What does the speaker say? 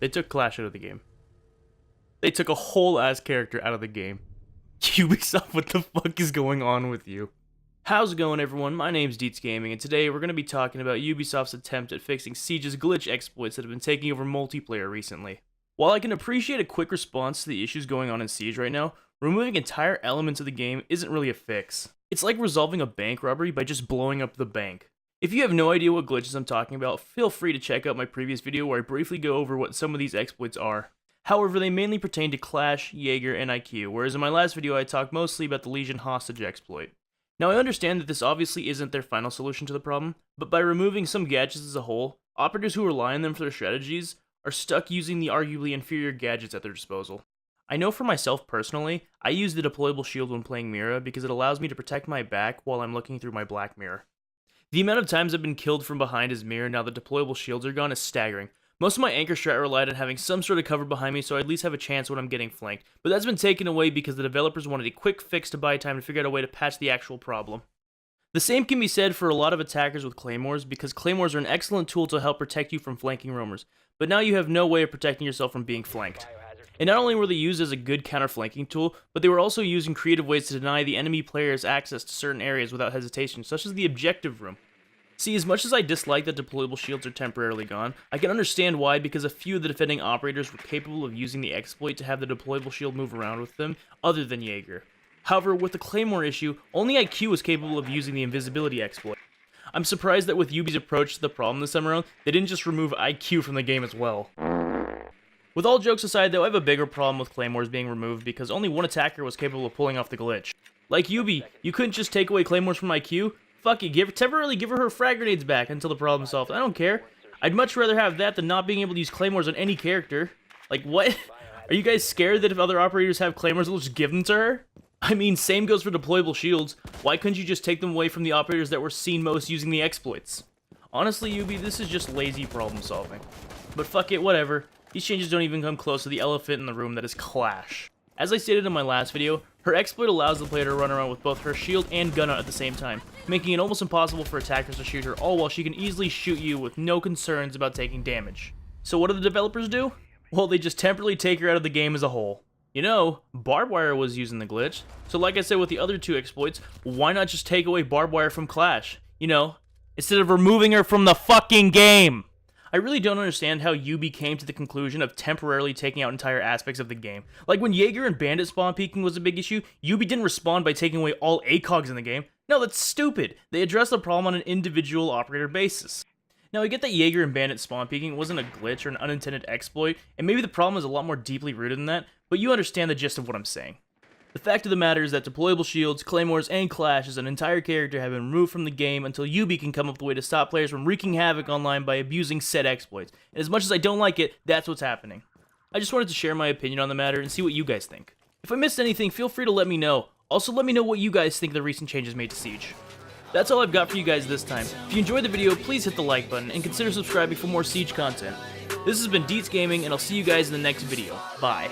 They took Clash out of the game. They took a whole ass character out of the game. Ubisoft, what the fuck is going on with you? How's it going, everyone? My name's Deets Gaming, and today we're going to be talking about Ubisoft's attempt at fixing Siege's glitch exploits that have been taking over multiplayer recently. While I can appreciate a quick response to the issues going on in Siege right now, removing entire elements of the game isn't really a fix. It's like resolving a bank robbery by just blowing up the bank. If you have no idea what glitches I'm talking about, feel free to check out my previous video where I briefly go over what some of these exploits are. However, they mainly pertain to Clash, Jaeger, and IQ, whereas in my last video I talked mostly about the Legion hostage exploit. Now, I understand that this obviously isn't their final solution to the problem, but by removing some gadgets as a whole, operators who rely on them for their strategies are stuck using the arguably inferior gadgets at their disposal. I know for myself personally, I use the deployable shield when playing Mira because it allows me to protect my back while I'm looking through my black mirror. The amount of times I've been killed from behind his mirror now that deployable shields are gone is staggering. Most of my anchor strat relied on having some sort of cover behind me so I at least have a chance when I'm getting flanked, but that's been taken away because the developers wanted a quick fix to buy time to figure out a way to patch the actual problem. The same can be said for a lot of attackers with Claymores, because Claymores are an excellent tool to help protect you from flanking roamers, but now you have no way of protecting yourself from being flanked. And not only were they used as a good counter-flanking tool, but they were also used in creative ways to deny the enemy players access to certain areas without hesitation, such as the objective room. See, as much as I dislike that deployable shields are temporarily gone, I can understand why, because a few of the defending operators were capable of using the exploit to have the deployable shield move around with them, other than Jaeger. However, with the Claymore issue, only IQ was capable of using the invisibility exploit. I'm surprised that with Ubi's approach to the problem this time around, they didn't just remove IQ from the game as well. With all jokes aside though, I have a bigger problem with Claymores being removed because only one attacker was capable of pulling off the glitch. Like Ubi, you couldn't just take away Claymores from IQ? Fuck it, temporarily give her frag grenades back until the problem's solved. I don't care. I'd much rather have that than not being able to use Claymores on any character. Like, what? Are you guys scared that if other operators have Claymores, they'll just give them to her? I mean, same goes for deployable shields. Why couldn't you just take them away from the operators that were seen most using the exploits? Honestly, Ubi, this is just lazy problem solving. But fuck it, whatever. These changes don't even come close to the elephant in the room that is Clash. As I stated in my last video, her exploit allows the player to run around with both her shield and gun out at the same time, making it almost impossible for attackers to shoot her, all while she can easily shoot you with no concerns about taking damage. So what do the developers do? Well, they just temporarily take her out of the game as a whole. You know, barbed wire was using the glitch, so like I said with the other two exploits, why not just take away barbed wire from Clash? You know, instead of removing her from the fucking game! I really don't understand how Ubi came to the conclusion of temporarily taking out entire aspects of the game. Like when Jaeger and Bandit spawn peeking was a big issue, Ubi didn't respond by taking away all ACOGs in the game. No, that's stupid. They addressed the problem on an individual operator basis. Now, I get that Jaeger and Bandit spawn peeking wasn't a glitch or an unintended exploit, and maybe the problem is a lot more deeply rooted than that, but you understand the gist of what I'm saying. The fact of the matter is that deployable shields, Claymores, and Clash as an entire character have been removed from the game until Ubi can come up with a way to stop players from wreaking havoc online by abusing said exploits. And as much as I don't like it, that's what's happening. I just wanted to share my opinion on the matter and see what you guys think. If I missed anything, feel free to let me know. Also, let me know what you guys think of the recent changes made to Siege. That's all I've got for you guys this time. If you enjoyed the video, please hit the like button and consider subscribing for more Siege content. This has been Deets Gaming, and I'll see you guys in the next video. Bye.